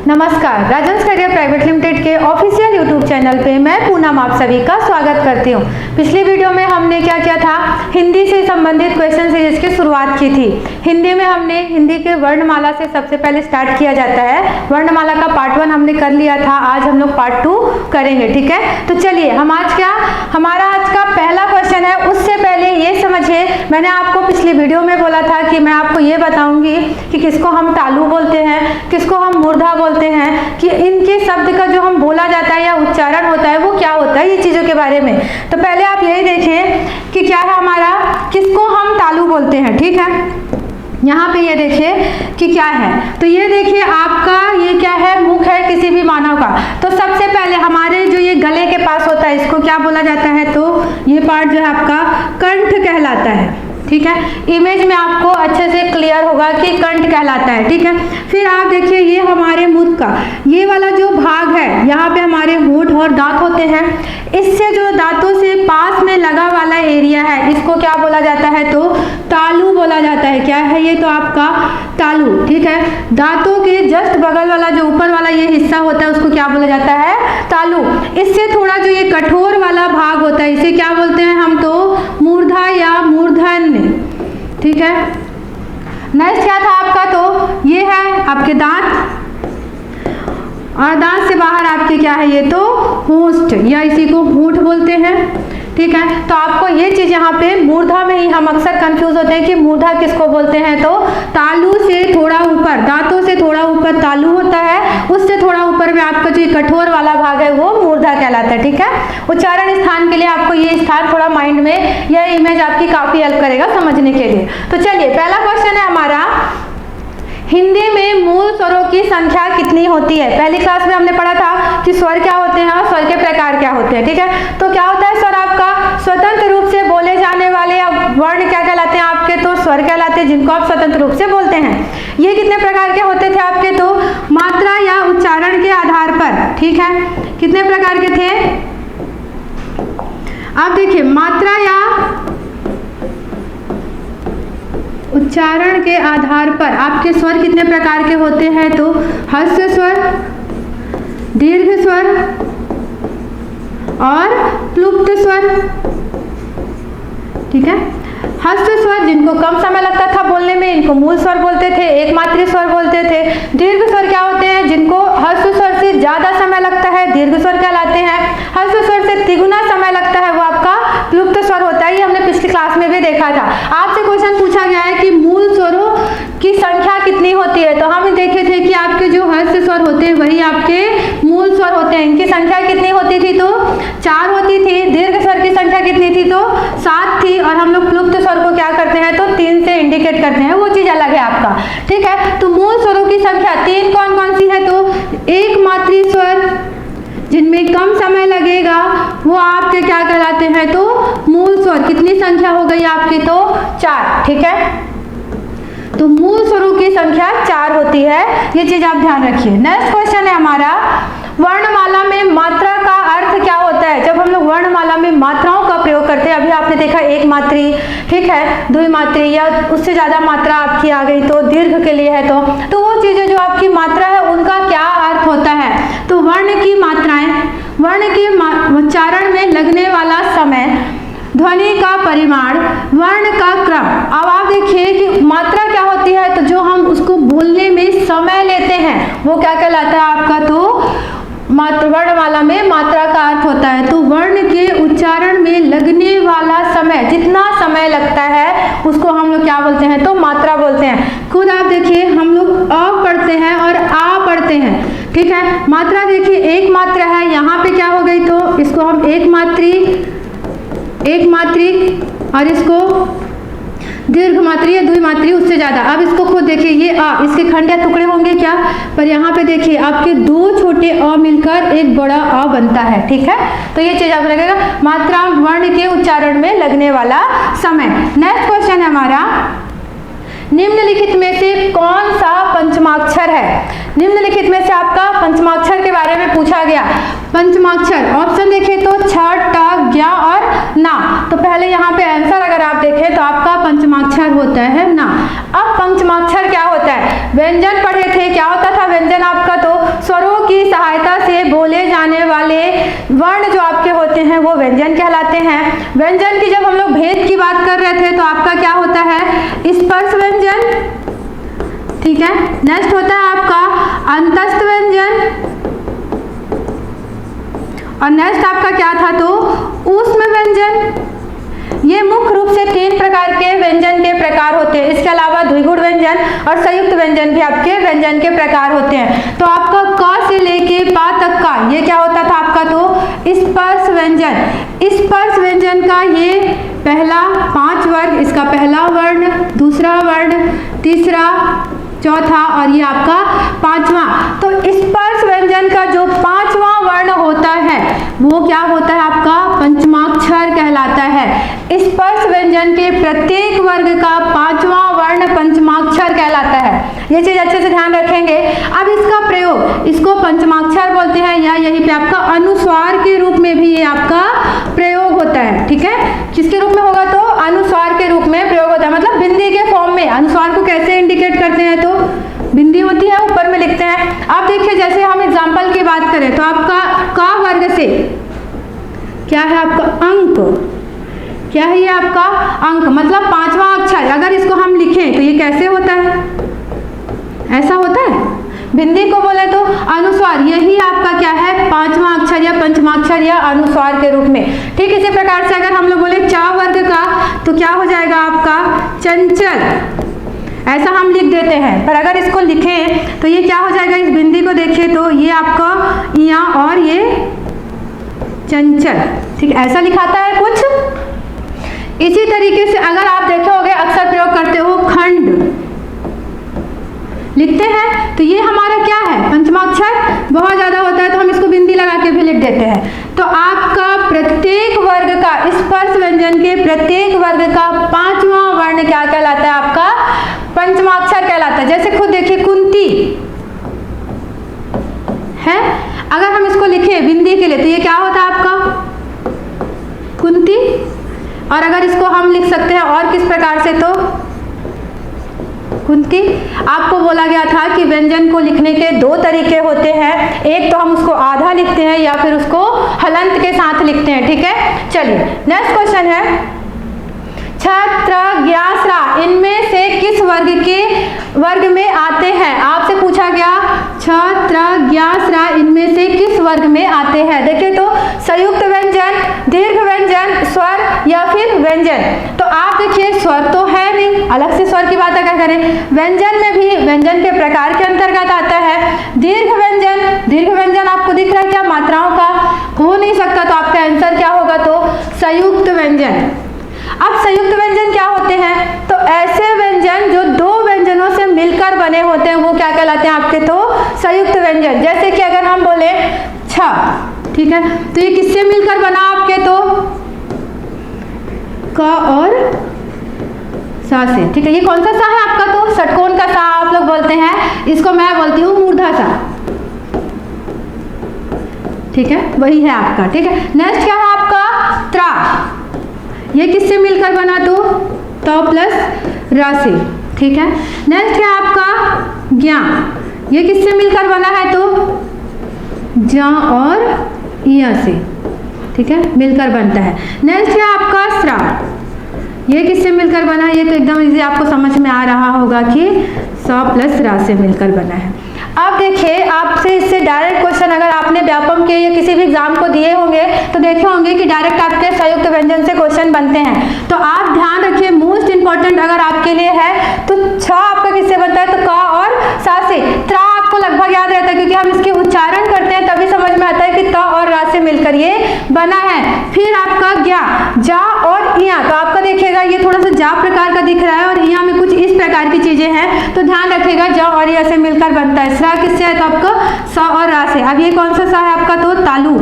नमस्कार, राजहंस career private limited के official YouTube channel पे मैं पूनम आप सभी का स्वागत करती हूँ। पिछली वीडियो में हमने क्या किया था, हिंदी से संबंधित क्वेश्चन सीरीज की शुरुआत की थी। हिंदी में हमने हिंदी के वर्णमाला से सबसे पहले स्टार्ट किया जाता है। वर्णमाला का पार्ट 1 हमने कर लिया था, आज हम लोग पार्ट 2 करेंगे। ठीक है, तो चलिए हमारा आज का पहला क्वेश्चन है। उससे पहले ये समझिए, मैंने आपको पिछली वीडियो में बोला था कि मैं आपको ये बताऊंगी कि किसको हम तालु बोलते हैं, किसको हम मूर्धा बोलते हैं, कि इनके शब्द का जो हम बोला जाता है या उच्चारण होता है वो क्या होता है, ये चीज़ों के बारे में। तो पहले आप यही देखें कि क्या है हमारा, किसको हम तालु बोलते हैं। ठीक है, यहाँ पे ये देखिए कि क्या है, तो ये देखिए आपका ये क्या है, मुख है किसी भी मानव का। तो सबसे पहले हमारे जो ये गले के पास होता है इसको क्या बोला जाता है, तो ये पार्ट जो है आपका कंठ कहलाता है। ठीक है, इमेज में आपको अच्छे से क्लियर होगा कि कंठ कहलाता है। ठीक है, फिर आप देखिए ये हमारे मुख का ये वाला जो भाग है, यहाँ पे हमारे होंठ और दांत होते हैं। इससे जो दांतों से पास में लगा वाला एरिया है इसको क्या बोला जाता है, तो तालु बोला जाता है। क्या है ये, तो आपका तालु। ठीक है, दांतों के जस्ट बगल वाला जो ऊपर वाला ये हिस्सा होता है उसको क्या बोला जाता है, तालु। इससे थोड़ा जो ये कठोर वाला भाग होता है इसे क्या बोलते हैं हम, तो मूर्धा या मूर्धन्य। ठीक है, नेक्स्ट क्या था आपका, तो ये है आपके दांत, और दांत से बाहर आपके क्या है, ये तो होंठ या इसी को होंठ बोलते हैं। ठीक है, तो आपको ये चीज यहाँ पे मूर्धा में ही हम अक्सर कंफ्यूज होते हैं कि मूर्धा किसको बोलते हैं, तो तालु से थोड़ा ऊपर, दांतों से थोड़ा ऊपर तालु होता है, उससे थोड़ा ऊपर में आपका जो कठोर वाला भाग है वो मूर्धा कहलाता है। ठीक है, उच्चारण स्थान के लिए आपको ये स्थान थोड़ा माइंड में, यह इमेज आपकी काफी हेल्प करेगा समझने के लिए। तो चलिए पहला क्वेश्चन है हमारा, हिंदी में मूल स्वरों की संख्या कितनी होती है। पहली क्लास में हमने पढ़ा था कि स्वर क्या होते हैं और स्वर के प्रकार क्या होते हैं। ठीक है, तो क्या होता है स्वर आपका, स्वतंत्र रूप से बोले जाने वाले वर्ण क्या कहलाते हैं आपके, तो स्वर कहलाते हैं, जिनको आप स्वतंत्र रूप से बोलते हैं। ये कितने प्रकार के होते थे आपके, तो मात्रा या उच्चारण के आधार पर। ठीक है, कितने प्रकार के थे, आप देखिए मात्रा या उच्चारण के आधार पर आपके स्वर कितने प्रकार के होते हैं, तो ह्रस्व स्वर, दीर्घ स्वर और प्लुप्त स्वर। ठीक है, ह्रस्व स्वर जिनको कम समय लगता था बोलने में इनको मूल स्वर बोलते थे, एक मात्रीय स्वर बोलते थे। दीर्घ स्वर क्या होते हैं, जिनको ह्रस्व स्वर से ज्यादा समय लगता है दीर्घ स्वर कहलाते हैं। ह्रस्व स्वर से तिगुना समय लगता है वो आपका प्लुप्त स्वर होता है। ये हमने पिछली क्लास में भी देखा था। आपसे क्वेश्चन पूछा गया है कि मूल स्वरों की संख्या कितनी होती है, तो हम देखे थे कि आपके जो ह्रस्व स्वर होते हैं वही आपके मूल स्वर होते हैं। इनकी संख्या कितनी होती थी, तो 4 होती थी। दीर्घ स्वर की संख्या कितनी थी, तो 7 थी। और हम लोग प्लुप्त स्वर को क्या करते हैं, तो 3 से इंडिकेट करते हैं, वो चीज अलग है आपका। ठीक है, तो मूल स्वरों की संख्या 3 कौन कौन सी है, तो एक मात्रीय स्वर जिनमें कम समय लगेगा वो आपके क्या कहलाते हैं, तो मूल स्वर। कितनी संख्या हो गई आपकी, तो 4। ठीक है, तो मूल स्वरों की संख्या 4 होती है, ये चीज आप ध्यान रखिए। नेक्स्ट क्वेश्चन है हमारा, वर्णमाला में मात्रा का अर्थ क्या होता है। जब हम लोग वर्णमाला में मात्राओं का प्रयोग करते हैं, अभी आपने देखा एक मात्री, ठीक है, द्विमात्री या उससे ज्यादा मात्रा आपकी आ गई तो दीर्घ के लिए है, तो वो चीजें जो आपकी मात्रा है उनका क्या अर्थ होता है, तो वर्ण की मात्राएं, वर्ण के उच्चारण में लगने वाला समय, ध्वनि का परिमाण, वर्ण का क्रम। अब आप देखिए कि मात्रा क्या होती है, तो जो हम उसको बोलने में समय लेते हैं वो क्या कहलाता है आपका, तो वर्णमाला में मात्रा का अर्थ होता है, तो वर्ण के उच्चारण में लगने वाला समय, जितना समय लगता है उसको हम लोग क्या बोलते हैं, तो मात्रा बोलते हैं। खुद आप देखिए हम लोग अ पढ़ते हैं और आ पढ़ते हैं। ठीक है, मात्रा देखिए एक मात्रा है, यहाँ पे क्या हो गई, तो इसको हम एक मात्री और इसको दीर्घ मात्री या द्विमात्री उससे ज्यादा। अब इसको खुद देखिए, ये आ, इसके खंड या टुकड़े होंगे क्या, पर यहाँ पे देखिए आपके 2 छोटे अ मिलकर एक बड़ा अ बनता है। ठीक है, तो ये चीज आप लगेगा, मात्रा वर्ण के उच्चारण में लगने वाला समय। नेक्स्ट क्वेश्चन है हमारा, निम्नलिखित में से कौन सा पंचमाक्षर है। निम्नलिखित में से आपका पंचमाक्षर के बारे में पूछा गया। पंचमाक्षर ऑप्शन देखें तो छ, ट, ज्ञ और ना। तो पहले यहाँ पे आंसर अगर आप देखें तो आपका पंचमाक्षर होता है ना। अब पंचमाक्षर क्या होता है, व्यंजन पढ़े थे, क्या होता था व्यंजन आपका, तो जाने वाले वर्ण जो आपके होते हैं वो व्यंजन कहलाते हैं। व्यंजन की जब हम लोग भेद की बात कर रहे थे तो आपका क्या होता है, स्पर्श व्यंजन, ठीक है। नेक्स्ट होता है आपका अंतस्थ व्यंजन, और नेक्स्ट आपका क्या था तो ऊष्म व्यंजन। ये मुख्य रूप से 3 प्रकार के व्यंजन के प्रकार होते हैं। इसके अलावा द्विगुण व्यंजन और संयुक्त व्यंजन भी आपके व्यंजन के प्रकार होते हैं। तो आपका क से लेके पा तक का ये क्या होता था आपका तो स्पर्श व्यंजन। स्पर्श व्यंजन का ये पहला 5 वर्ग, इसका पहला वर्ण, दूसरा वर्ण, तीसरा, चौथा और ये आपका 5वां। तो स्पर्श व्यंजन का जो 5वां वर्ण होता है वो क्या होता है आपका पंचमाक्षर कहलाता है। स्पर्श व्यंजन के प्रत्येक वर्ग का 5वां वर्ण पंचमाक्षर कहलाता है। ये चीज अच्छे से ध्यान रखेंगे। अब इसका प्रयोग, इसको पंचमाक्षर बोलते हैं या यहीं पे आपका अनुस्वार के रूप में भी ये आपका प्रयोग होता है, ठीक है। किसके रूप में होगा तो अनुस्वार के रूप में प्रयोग होता है, मतलब बिंदी के फॉर्म में। अनुस्वार को कैसे इंडिकेट करते हैं तो बिंदी होती है, ऊपर में लिखते हैं। अब देखिए जैसे हम एग्जाम्पल की बात करें तो आपका का वर्ग से क्या है आपका अंक, क्या है ये आपका अंक, मतलब 5वां अक्षर। अगर इसको हम लिखें तो ये कैसे होता है, ऐसा होता है। बिंदी को बोले तो अनुस्वार, यही आपका क्या है 5वां अक्षर या पंचमाक्षर या अनुस्वार के रूप में। ठीक इसी प्रकार से अगर हम लोग बोले चा वर्ग का तो क्या हो जाएगा आपका चंचल, ऐसा हम लिख देते हैं। पर अगर इसको लिखें तो ये क्या हो जाएगा, इस बिंदी को देखिए तो ये आपका या और ये चंचल, ठीक ऐसा लिखाता है कुछ। इसी तरीके से अगर आप देखे होंगे अक्सर प्रयोग करते हो खंड लिखते हैं तो ये हमारा क्या है पंचमाक्षर, बहुत ज्यादा होता है तो हम इसको बिंदी लगा के भी लिख देते हैं। तो आपका प्रत्येक वर्ग का, स्पर्श व्यंजन के प्रत्येक वर्ग का 5वां वर्ण क्या कहलाता है आपका पंचमाक्षर कहलाता है। जैसे खुद देखिए कुंती है, अगर हम इसको लिखें बिंदी के लिए तो ये क्या होता है आपका कुंती। और अगर इसको हम लिख सकते हैं और किस प्रकार से तो कुंती। आपको बोला गया था कि व्यंजन को लिखने के 2 तरीके होते हैं, एक तो हम उसको आधा लिखते हैं या फिर उसको हलंत के साथ लिखते हैं, ठीक है। चलिए नेक्स्ट क्वेश्चन है छत्र ज्ञासरा इनमें से किस वर्ग में आते हैं। आपसे पूछा गया छत्र ज्ञासरा इनमें से किस वर्ग में आते हैं। देखिए तो संयुक्त व्यंजन, दीर्घ व्यंजन, स्वर या फिर व्यंजन। तो आप देखिए स्वर तो है नहीं, अलग से स्वर की बात अगर करें, व्यंजन में भी व्यंजन के प्रकार के अंतर्गत आता है। दीर्घ व्यंजन आपको दिख रहा है क्या, मात्राओं का हो नहीं सकता, तो आपका आंसर क्या होगा तो संयुक्त व्यंजन। अब संयुक्त व्यंजन क्या होते हैं तो ऐसे व्यंजन जो 2 व्यंजनों से मिलकर बने होते हैं वो क्या कहलाते हैं आपके तो संयुक्त व्यंजन। जैसे कि अगर हम बोले छ, ठीक है, तो ये किससे मिलकर बना आपके तो क और सा से, ठीक है। ये कौन सा सा है आपका तो षटकोण का सा आप लोग बोलते हैं, इसको मैं बोलती हूँ मूर्धा सा, ठीक है, वही है आपका, ठीक है। नेक्स्ट क्या है आपका त्रा, ये किससे मिलकर बना तो प्लस रा से, ठीक है। नेक्स्ट है आपका ज्ञा, ये किससे मिलकर बना है तो जा और या से, ठीक है, मिलकर बनता है। नेक्स्ट है आपका स्रा, ये किससे मिलकर बना है, ये तो एकदम इजी आपको समझ में आ रहा होगा कि स प्लस रा से मिलकर बना है। अब देखिए आपसे इससे डायरेक्ट क्वेश्चन अगर आपने व्यापम के या किसी भी एग्जाम को दिए होंगे तो देखे होंगे कि डायरेक्ट आपके संयुक्त व्यंजन से क्वेश्चन बनते हैं। तो आप ध्यान रखिए मोस्ट इंपॉर्टेंट अगर आपके लिए है तो छ आपका किससे बनता है तो का और सा से। त्रा आपको लगभग याद रहता है क्योंकि हम इसके उच्चारण करते हैं तभी समझ में आता है कि त और रा से मिलकर ये बना है। फिर आपका ज्ञा, जा और इया, तो आपका देखिएगा ये थोड़ा सा जा प्रकार का दिख रहा है और इया में कुछ इस प्रकार की चीजें हैं, तो ध्यान रखिएगा जा और इया से मिलकर बनता है। स्रा किससे है तो आपका स और रा से। अब ये कौन सा सा है आपका तो तालु,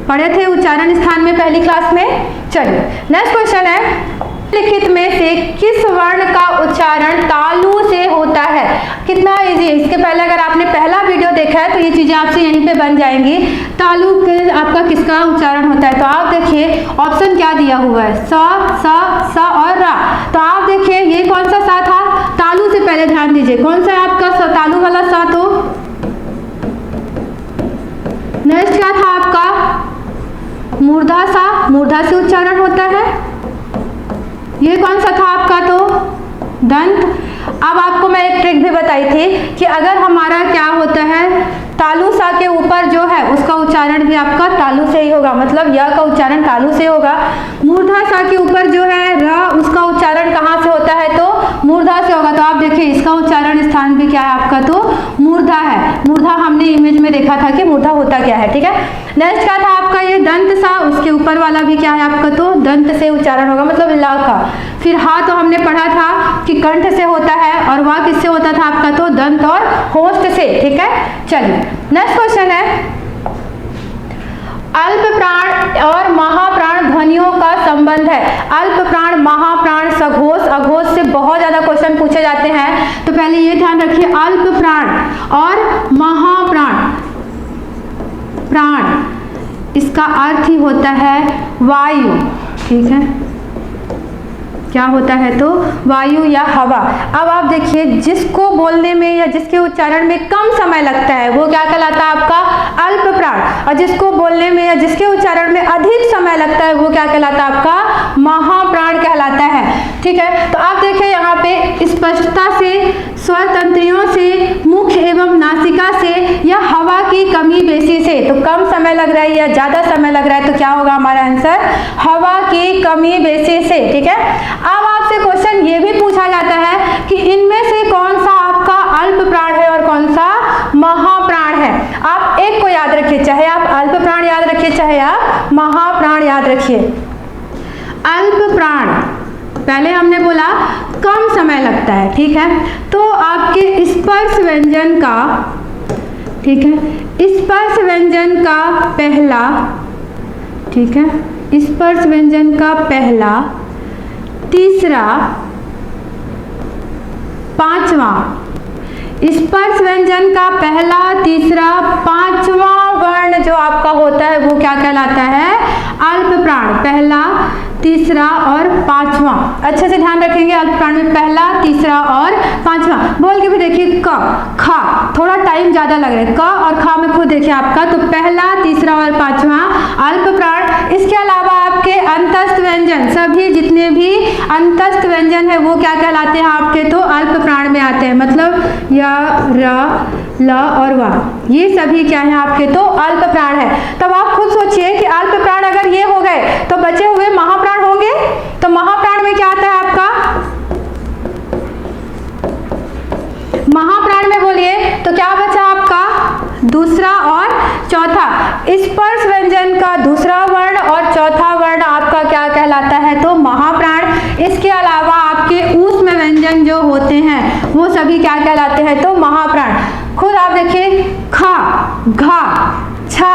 पढ़े थे उच्चारण स्थान में पहली क्लास में। चलिए नेक्स्ट क्वेश्चन है लिखित में से किस वर्ण का उच्चारण तालु से होता है। कितना इजी है, इसके पहले अगर आपने पहला वीडियो देखा है तो ये चीजें आपसे यहीं पे बन जाएंगी। तालु के आपका किसका उच्चारण होता है तो आप देखिए ऑप्शन क्या दिया हुआ है स और रा। तो आप देखिए ये कौन सा सा था तालु से, पहले ध्यान दीजिए कौन सा है आपका तालु वाला सा। तो नेक्स्ट क्या था मूर्धा सा, मूर्धा से उच्चारण होता है। ये कौन सा था आपका? तो दंत। अब आपको मैं एक ट्रिक भी बताई थी कि अगर हमारा क्या होता है, तालु सा के ऊपर जो है उसका उच्चारण भी आपका तालु से ही होगा, मतलब य का उच्चारण तालु से होगा। मूर्धा सा के ऊपर जो है र, उसका उच्चारण कहाँ से होता है? तो मूर्धा से होगा। तो आप देखिए इसका उच्चारण स्थान भी क्या है आपका? तो मूर्धा है। मूर्धा हमने इमेज में देखा था कि मूर्धा होता क्या है, ठीक है। नेक्स्ट क्या था आपका? ये दंत सा, उसके ऊपर वाला भी क्या है आपका? तो दंत से उच्चारण होगा, मतलब ला का। फिर हा तो हमने पढ़ा था कि कंठ से होता है, और वाह किससे होता था आपका? तो दंत और होस्ट से, ठीक है। चलिए नेक्स्ट क्वेश्चन है, अल्प प्राण और महाप्राण ध्वनियों का संबंध है। अल्प प्राण, महाप्राण, सघोष, अघोष से बहुत ज्यादा क्वेश्चन पूछे जाते हैं। तो पहले ये ध्यान रखिए, अल्प प्राण और महाप्राण, प्राण इसका अर्थ ही होता है वायु, ठीक है। क्या होता है? तो वायु या हवा। अब आप देखिए, जिसको बोलने में या जिसके उच्चारण में कम समय लगता है वो क्या कहलाता है आपका? अल्प प्राण। और जिसको बोलने में या जिसके उच्चारण में अधिक समय लगता है वो क्या कहलाता है आपका? महाप्राण कहलाता है, ठीक है। तो आप देखिए यहाँ पे स्पष्टता से, स्वर तंत्रियों से, मुख एवं नासिका से या हवा की कमी बेसी से, तो कम समय लग रहा है या ज्यादा समय लग रहा है, तो क्या होगा हमारा आंसर? हवा की कमी बेसी से, ठीक है। अब आपसे क्वेश्चन ये भी पूछा जाता है कि इनमें से कौन सा आपका अल्प प्राण है और कौन सा महाप्राण है। आप एक को याद रखिए, चाहे आप अल्प प्राण याद रखिए चाहे आप महाप्राण याद रखिए। अल्प प्राण पहले हमने बोला कम समय लगता है, ठीक है। तो आपके स्पर्श व्यंजन का, ठीक है, स्पर्श व्यंजन का पहला, ठीक है, स्पर्श व्यंजन का पहला, तीसरा, पांचवा, स्पर्श व्यंजन का पहला, तीसरा, पांचवा वर्ण जो आपका होता है वो क्या कहलाता है? अल्प प्राण। पहला, तीसरा और पांचवा, अच्छे से ध्यान रखेंगे। अल्प प्राण में पहला, तीसरा और पांचवा। बोल के भी देखिए, क, खा, थोड़ा टाइम ज्यादा लग रहा है, क और खा में खुद देखिए आपका, तो पहला, तीसरा और पांचवा अल्प प्राण। इसके अलावा आपके अंतस्थ व्यंजन, सभी जितने भी अंतस्थ व्यंजन है वो क्या कहलाते हैं आपके? तो अल्प प्राण में आते हैं, मतलब य, र, ल और वा, ये सभी क्या है आपके? तो अल्प प्राण है। तब आप खुद सोचिए कि अल्प प्राण अगर ये हो गए तो बचे हुए महाप्राण होंगे। तो महाप्राण में क्या आता है आपका? महाप्राण में बोलिए तो क्या बचा आपका? दूसरा और चौथा। स्पर्श व्यंजन का दूसरा वर्ण और चौथा वर्ण आपका क्या कहलाता है? तो महाप्राण। इसके अलावा आपके ऊष्म व्यंजन जो होते हैं वो सभी क्या कहलाते हैं? तो महाप्राण। खुद आप देखिए, खा, घा, छा,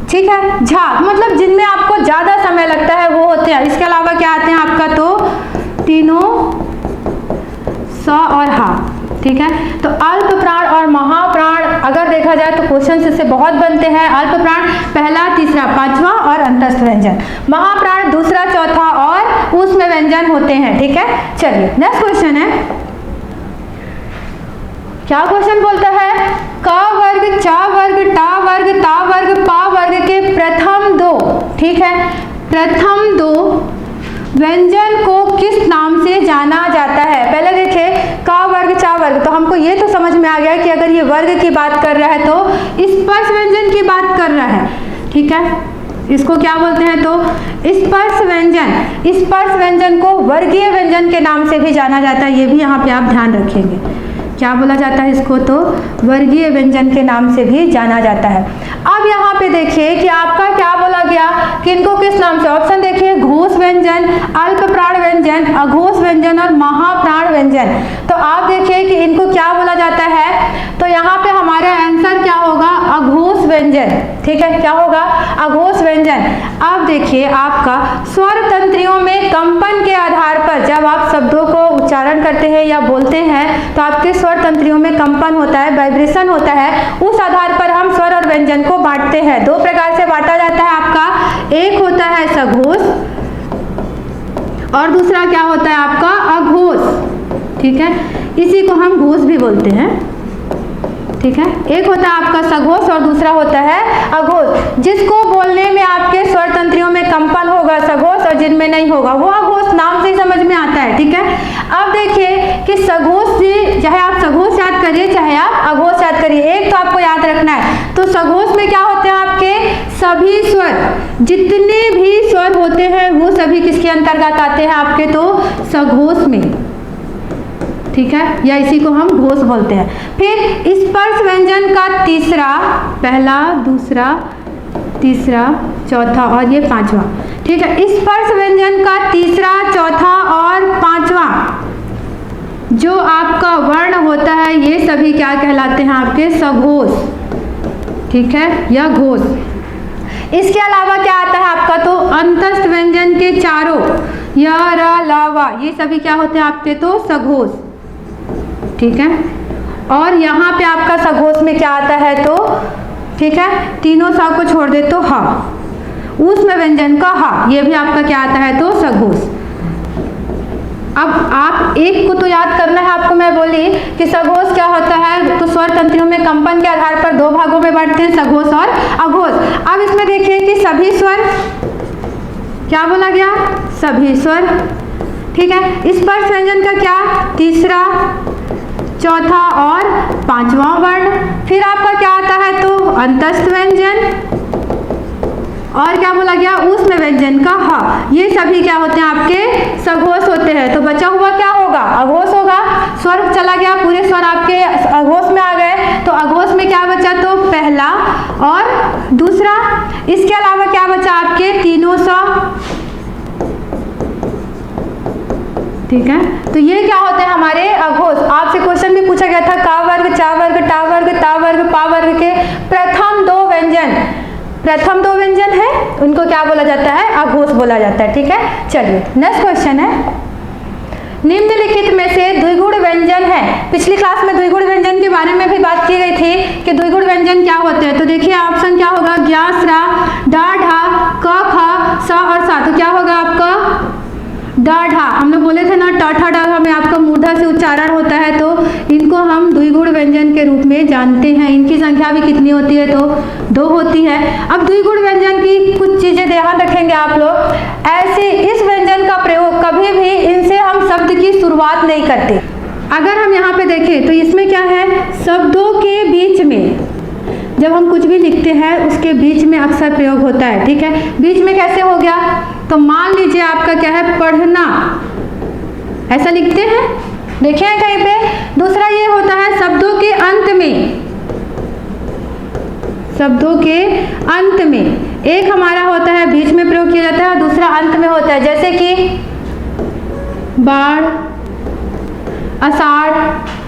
ठीक है, झा, मतलब जिनमें आपको ज्यादा समय लगता है वो होते हैं। इसके अलावा क्या आते हैं आपका? तो तीनों, स और हा, ठीक है। तो अल्प प्राण और महाप्राण अगर देखा जाए तो क्वेश्चन इससे बहुत बनते हैं। अल्प प्राण पहला, तीसरा, पांचवा और अंतस्थ व्यंजन। महाप्राण दूसरा, चौथा और ऊष्म व्यंजन होते हैं, ठीक है। चलिए नेक्स्ट क्वेश्चन है, क्या क्वेश्चन बोलता है? क वर्ग, चा वर्ग, टा वर्ग, ता वर्ग, पा वर्ग के प्रथम दो, ठीक है, प्रथम दो व्यंजन को किस नाम से जाना जाता है? पहले देखिए, का वर्ग, चा वर्ग, तो हमको ये तो समझ में आ गया कि अगर ये वर्ग की बात कर रहा है तो स्पर्श व्यंजन की बात कर रहा है, ठीक है। इसको क्या बोलते हैं? तो स्पर्श व्यंजन। स्पर्श व्यंजन को वर्गीय व्यंजन के नाम से भी जाना जाता है, ये भी यहाँ पे आप ध्यान रखेंगे। क्या बोला जाता है इसको? तो वर्गीय व्यंजन के नाम से भी जाना जाता है। अब यहाँ पे देखिए कि आपका क्या बोला गया कि इनको किस नाम से? ऑप्शन देखिए, घोष व्यंजन, अल्प प्राण व्यंजन, अघोष व्यंजन और महाप्राण व्यंजन। तो आप देखिए कि इनको क्या बोला जाता है? तो यहाँ पे हमारा आंसर क्या होगा? अघोष व्यंजन, ठीक है। क्या होगा? अघोष व्यंजन। अब देखिए आपका स्वर तंत्रियों में कंपन के आधार पर जब आप शब्दों को उच्चारण करते हैं या बोलते हैं तो आपके स्वर तंत्रियों में कंपन होता है, वाइब्रेशन होता है। उस आधार पर हम स्वर और व्यंजन को बांटते हैं। दो प्रकार से बांटा जाता है आपका, एक होता है सघोष और दूसरा क्या होता है आपका? अघोष, ठीक है। इसी को हम घोष भी बोलते हैं, ठीक है। एक होता है आपका सघोष और दूसरा होता है अघोष। जिसको बोलने में आपके स्वर तंत्रियों कंपन होगा सघोष और जिनमें नहीं होगा वो अघोष, नाम से ही समझ में आता है। ठीक है, अब देखिए कि सघोष से, चाहे आप सघोष याद करिए चाहे आप अघोष याद करिए, एक तो आपको याद रखना है। तो सघोष में क्या होते हैं आपके सभी स्वर, जितने भी स्वर होते हैं वो सभी किसके अंतर्गत आते हैं आपके, तो सघोष में। ठीक है, या इसी को हम घोष बोलते हैं। फिर स्पर्श व्यंजन का तीसरा, पहला, दूसरा, तीसरा, चौथा और ये पांचवा। ठीक है, स्पर्श व्यंजन का तीसरा, चौथा और पांचवा जो आपका वर्ण होता है ये सभी क्या कहलाते हैं आपके सघोष। ठीक है, या घोष। इसके अलावा क्या आता है आपका, तो अंतस्थ व्यंजन के चारों य, र, ल, व ये सभी क्या होते हैं आपके, तो सघोष। ठीक है, और यहाँ पे आपका सघोष में क्या आता है, तो ठीक है, तीनों सा को छोड़ दे तो हा, ऊष्म व्यंजन का हा, ये भी आपका क्या आता है, तो सघोष। अब आप एक को तो याद करना है आपको, मैं बोली कि सघोष क्या होता है, तो स्वर तंत्रियों में कंपन के आधार पर दो भागों में बांटते हैं, सघोष और अघोष। अब इसमें देखिए कि सभी स्वर, क्या बोला गया, सभी स्वर। ठीक है, स्पर्श व्यंजन का क्या, तीसरा, चौथा और पांचवा वर्ण। फिर आपका क्या आता है, तो अंतस्थ व्यंजन, और क्या बोला गया, ऊष्म व्यंजन का हा, ये सभी क्या होते हैं आपके सघोष होते हैं। तो बचा हुआ क्या होगा, अघोष होगा। स्वर चला गया, पूरे स्वर आपके अघोष में आ गए, तो अघोष में क्या बचा, तो पहला और दूसरा। इसके अलावा क्या बचा आपके, तीनों सा। ठीक है, तो ये क्या होते हैं हमारे अघोष। आपसे क्वेश्चन भी पूछा गया था, का वर्ग, चा वर्ग, टा वर्ग, ता वर्ग, पा वर्ग के प्रथम दो व्यंजन, प्रथम दो व्यंजन है उनको क्या बोला जाता है, अघोष बोला जाता है। ठीक है, चलिए नेक्स्ट क्वेश्चन है, निम्नलिखित में से द्विगुण व्यंजन है। पिछली क्लास में द्विगुण व्यंजन के बारे में भी बात की गई थी कि द्विगुण व्यंजन क्या होते हैं। तो देखिए ऑप्शन क्या होगा, ज्ञ, स्रा, डा, ढा, क, ख, सा और सा। तो क्या होगा आपका डा, ढा। हम लोग बोले थे ना ट, ठ, ड में आपका मूर्धा से उच्चारण होता है, तो इनको हम द्विगुण व्यंजन के रूप में जानते हैं। इनकी संख्या भी कितनी होती है, तो 2 होती है। अब द्विगुण व्यंजन की कुछ चीजें ध्यान रखेंगे आप लोग। ऐसे इस व्यंजन का प्रयोग कभी भी इनसे हम शब्द की शुरुआत नहीं करते। अगर हम यहाँ पे देखें तो इसमें क्या है, शब्दों के बीच में जब हम कुछ भी लिखते हैं उसके बीच में अक्सर प्रयोग होता है। ठीक है, बीच में कैसे हो गया, तो मान लीजिए आपका क्या है, पढ़ना, ऐसा लिखते हैं, देखे हैं कहीं पे। दूसरा ये होता है शब्दों के अंत में, शब्दों के अंत में एक हमारा होता है बीच में प्रयोग किया जाता है और दूसरा अंत में होता है, जैसे कि बाढ़, आषाढ़।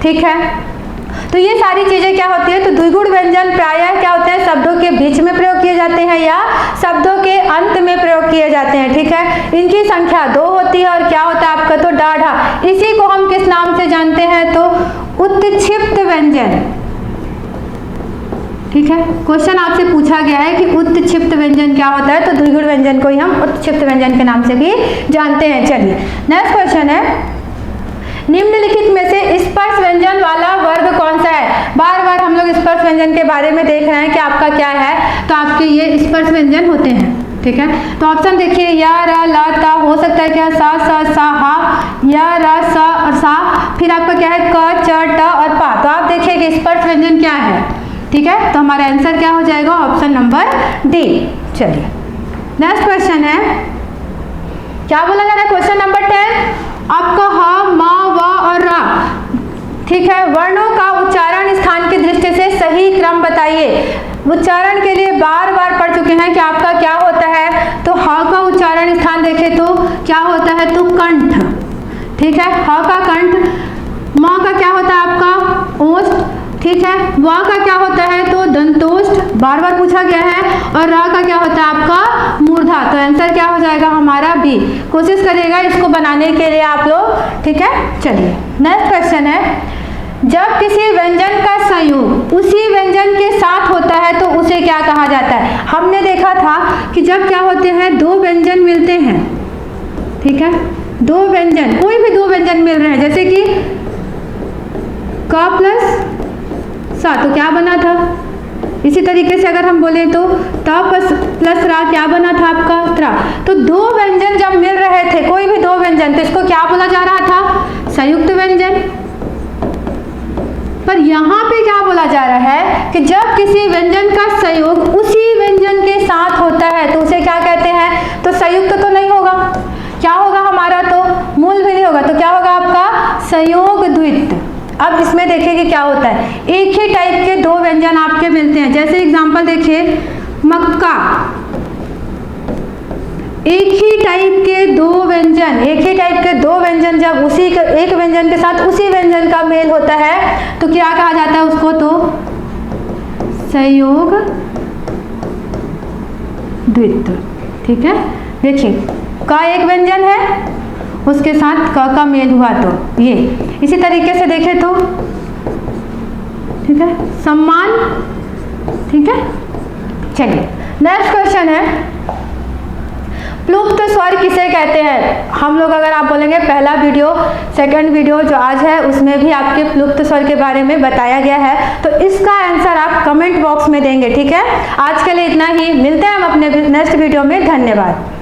ठीक है, तो ये सारी चीजें क्या होती है, तो द्विगुण व्यंजन प्रायः क्या होते हैं, शब्दों के बीच में प्रयोग किए जाते हैं या शब्दों के अंत में प्रयोग किए जाते हैं। ठीक है, इनकी संख्या 2 होती है और क्या होता है आपका, तो डा, ढा। इसी को हम किस नाम से जानते हैं, तो उत्क्षिप्त व्यंजन। ठीक है, क्वेश्चन आपसे पूछा गया है कि उत्क्षिप्त व्यंजन क्या होता है, तो द्विगुण व्यंजन को ही हम उत्क्षिप्त व्यंजन के नाम से भी जानते हैं। चलिए नेक्स्ट क्वेश्चन है, निम्नलिखित में से स्पर्श व्यंजन वाला वर्ग कौन सा है। बार बार हम लोग स्पर्श व्यंजन के बारे में देख रहे हैं कि आपका क्या है, तो आपके ये स्पर्श व्यंजन होते हैं। ठीक है, तो ऑप्शन देखिए, या, रा, ला, ता, हो सकता है क्या, सा, सा, हा, या, रा, सा और सा। फिर आपका क्या है, क, च, ट और पा। तो आप देखिए कि स्पर्श व्यंजन क्या है। ठीक है, तो हमारा आंसर क्या हो जाएगा, ऑप्शन नंबर डी। चलिए नेक्स्ट क्वेश्चन है, क्या बोला जा रहा है, क्वेश्चन नंबर 10 आपका हा, मा, वा और रा। ठीक है, वर्णों का उच्चारण स्थान की दृष्टि से सही क्रम बताइए। उच्चारण के लिए बार बार पढ़ चुके हैं कि आपका क्या होता है, तो हा का उच्चारण स्थान देखें तो क्या होता है, तो कंठ। ठीक है, हा का कंठ, मा का क्या होता है आपका ओष्ठ। ठीक है, वा का क्या होता है, तो दंतोष्ठ, बार बार पूछा गया है। और रा का क्या होता है आपका मूर्धा। तो आंसर क्या हो जाएगा हमारा बी। कोशिश करिएगा इसको बनाने के लिए आप लोग। ठीक है, चलिए नेक्स्ट क्वेश्चन है, जब किसी व्यंजन का संयोग उसी व्यंजन के साथ होता है तो उसे क्या कहा जाता है। हमने देखा था कि जब क्या होते हैं, 2 व्यंजन मिलते हैं। ठीक है, 2 व्यंजन, कोई भी 2 व्यंजन मिल रहे हैं, जैसे कि क प्लस सा, तो क्या बना था, इसी तरीके से अगर हम बोले तो त प्लस रा क्या बना था आपका त्रा। तो दो व्यंजन जब मिल रहे थे, कोई भी दो व्यंजन, तो इसको क्या बोला जा रहा था? संयुक्त व्यंजन। पर यहाँ पे क्या बोला जा रहा है कि जब किसी व्यंजन का संयोग उसी व्यंजन के साथ होता है तो उसे क्या कहते हैं? तो संयुक्त तो नहीं होगा, क्या होगा हमारा? तो मूल भी नहीं होगा, तो क्या होगा आपका? संयोग द्वित्व। अब इसमें देखिए कि क्या होता है, एक ही टाइप के दो व्यंजन आपके मिलते हैं। जैसे एग्जांपल देखिए, मक्का, एक ही टाइप के दो व्यंजन, एक ही टाइप के दो व्यंजन जब उसी एक व्यंजन के साथ उसी व्यंजन का मेल होता है तो क्या कहा जाता है उसको? तो संयोग द्वित्व। ठीक है, देखिए का एक व्यंजन है, उसके साथ क का मेल हुआ तो ये। इसी तरीके से देखें तो ठीक है, सम्मान। ठीक है, चलिए नेक्स्ट क्वेश्चन है, प्लुप्त स्वर किसे कहते हैं? हम लोग अगर आप बोलेंगे पहला वीडियो, सेकंड वीडियो जो आज है उसमें भी आपके प्लुप्त स्वर के बारे में बताया गया है, तो इसका आंसर आप कमेंट बॉक्स में देंगे। ठीक है, आज के लिए इतना ही, मिलते हैं हम अपने नेक्स्ट वीडियो में। धन्यवाद।